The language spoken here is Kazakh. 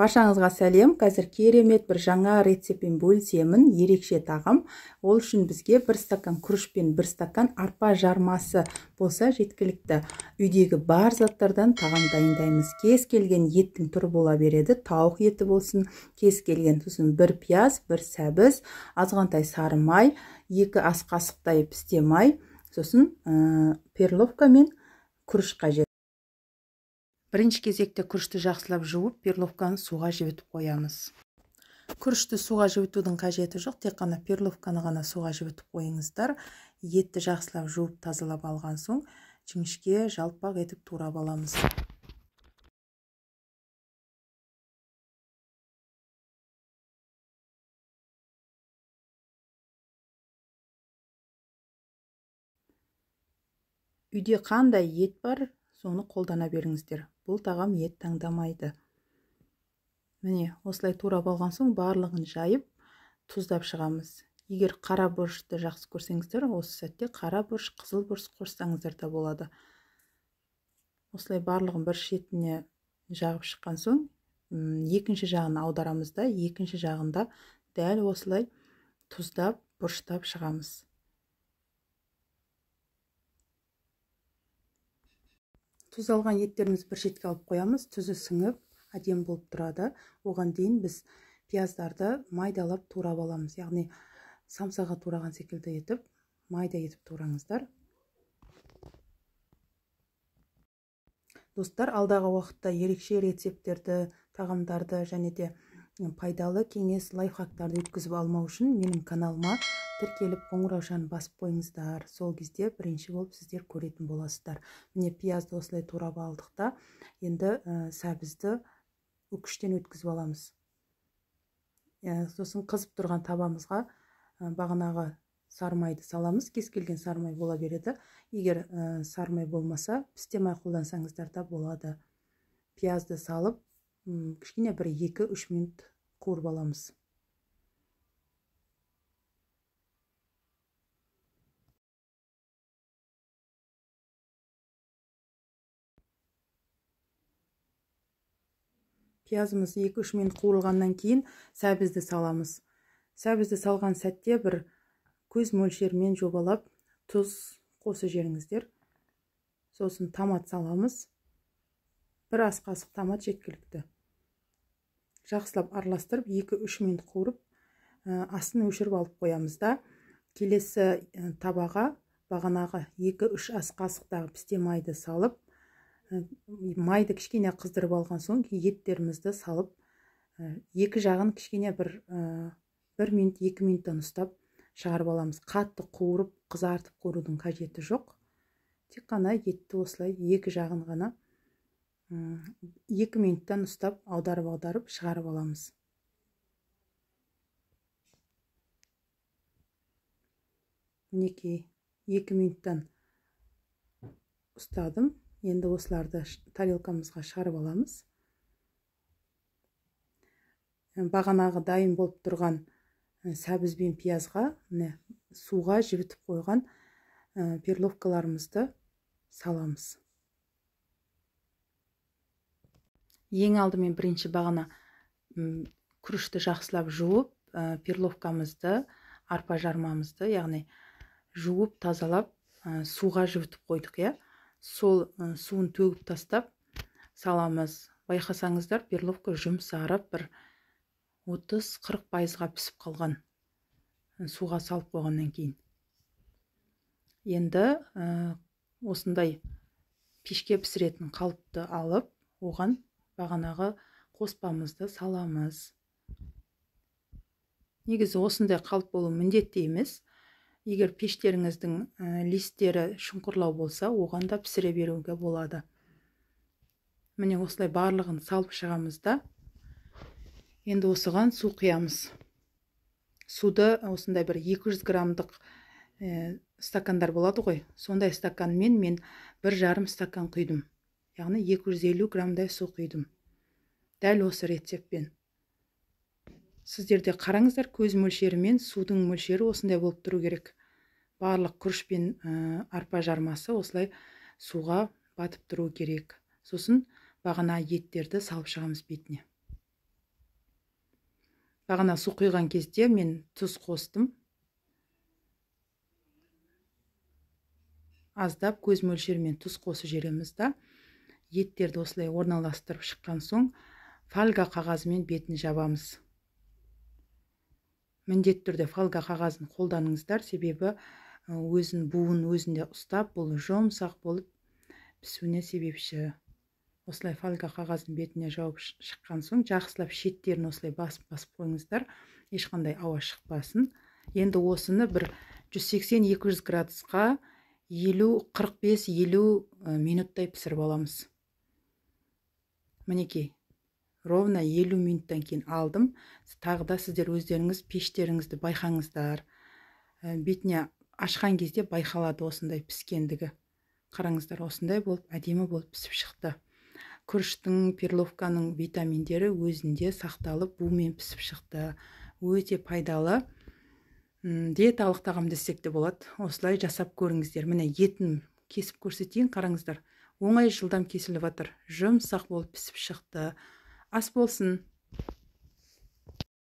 Баршаңызға сәлем. Қазір керемет бір жаңа рецептпен бөлісемін. Ерекше тағам. Ол үшін бізге 1 стакан күріш пен 1 стакан арпа жармасы болса жеткілікті. Үйдегі бар заттардан тағам дайындаймыз. Кез келген еттің түрі бола береді. Тауық еті болсын, кез келген. Сосын 1 пияз, 1 сәбіз, азғантай сары май, 2 ас қасықтай пісте май, сосын перловка мен күріш қажет. Бірінші кезекте күрішті жақсылап жуып, перловканы суға жібітіп қоямыз. Күрішті суға жібітудің қажеті жоқ, тек қана перловканы ғана суға жібітіп қойыңыздар. Етті жақсылап жуып тазалап алған соң, жіңішке жалпақ етіп турап аламыз. Үйде қандай ет бар, соны қолдана беріңіздер. Бұл тағам ет таңдамайды. Міне, осылай турап алған соң барлығын жайып, тұздап шығамыз. Егер қара бұрышты жақсы көрсеңіздер, осы сәтте қара бұрыш, қызыл бұрыш қоссаңыздар да болады. Осылай барлығын бір шетіне жағып шыққан соң, екінші жағын аударамыз да, екінші жағында дәл осылай тұздап, бұрыштап шығамыз. Тұз алған еттеріміз бір шетке алып қоямыз, тұзы сіңіп, әдемі болып тұрады. Оған дейін біз пияздарды майдалап турап аламыз. Яғни самсаға тураған секілді етіп, майда етіп тураңыздар. Достар, алдағы уақытта ерекше рецепттерді, тағамдарды және де пайдалы кеңес, лайфхактарды өткізіп алмау үшін менің каналыма тіркеліп қоңыраушаны басып қойыңыздар. Сол кезде бірінші болып сіздер көретін боласыздар. Міне пиязды осылай турап алдық та, енді сәбізді үкіштен өткізіп аламыз. Сосын қызып тұрған табамызға бағанағы сармайды саламыз. Кез келген сармай бола береді. Егер сармай болмаса, пісте май қолдансаңыздар да болады. Пиязды салып, кішкене бір 2-3 минут қуырып аламыз. Пиязымыз 2-3 минут қуырылғаннан кейін сәбізді саламыз. Сәбізді салған сәтте бір көз мөлшермен жобалап тұз қосы жеріңіздер. Сосын томат саламыз. 1 ас қасық томат жеткілікті. Жақсылап араластырып 2-3 минут қуырып, астын өшіріп алып қоямыз да, келесі табаға бағанағы 2-3 ас қасықтағы пісте майды салып, майды кішкене қыздырып алған соң еттерімізді салып, екі жағын кішкене бір 1 минут, 2 минуттан ұстап шығарып аламыз. Қатты қуырып, қызартып қуырудың қажеті жоқ. Тек қана етті осылай екі жағын ғана 2 минуттан ұстап, аударып шығарып аламыз. Мінекей 2 минуттан ұстадым. Енді осыларды тарелкамызға шығарып аламыз. Бағанағы дайын болып тұрған сәбіз бен пиязға суға жібітіп қойған перловкаларымызды саламыз. Ең алдымен бірінші бағана күрішті жақсылап жуып, перловкамызды, арпа жармамызды, яғни жуып, тазалап, суға жібітіп қойдық, я. Сол суын төгіп тастап саламыз. Байқасаңыздар, перловка жұмсарып, бір 30-40%-ға пісіп қалған суға салып қойғаннан кейін. Енді осындай пешке пісіретін қалыпты алып, оған бағанағы қоспамызды саламыз. Негізі осындай қалып болу міндетті емес. Егер пештеріңіздің листері шұңқырлау болса, оған да пісіре беруге болады. Міне осылай барлығын салып шығамыз да, енді осыған су құямыз. Суды осындай бір 200 граммдық стакандар болады ғой, сондай стаканмен мен 1,5 стакан құйдым. Яғни 250 граммдай су құйдым. Дәл осы рецептпен. Сіздерде қараңыздар, көз мөлшерімен судың мөлшері осындай болып тұру керек. Барлық күріш пен арпа жармасы осылай суға батып тұру керек. Сосын бағана еттерді салып шығамыз бетіне. Бағана су құйған кезде мен тұз қостым. Аздап көз мөлшерімен тұз қосып жібереміз да, еттерді осылай орналастырып шыққан соң фольга қағазымен бетін жабамыз. Міндетті түрде фольга қағазын қолданыңыздар, себебі өзін буын өзінде ұстап, бұл жұмсақ болып пісуіне себепші. Осылай фольга қағазын бетіне жауып шыққан соң жақсылап шеттерін осылай басып қойыңыздар, ешқандай ауа шықпасын. Енді осыны бір 180-200 градусқа 45-50 минуттай пісіріп аламыз. Мінекей, ровно 50 минуттан кейін алдым. Тағы да сіздер өздеріңіз пештеріңізді байқаңыздар. Бетіне ашқан кезде байқалады осындай піскендігі. Қараңыздар, осындай болып, әдемі болып пісіп шықты. Күріштің, перловканың витаминдері өзінде сақталып, бумен пісіп шықты. Өте пайдалы. Диеталық тағам десек те болады. Осылай жасап көріңіздер. Міне етін кесіп көрсетейін, қараңыздар. Оңай жылдам кесіліп жатыр. Жұмсақ болып пісіп шықты. Ас болсын.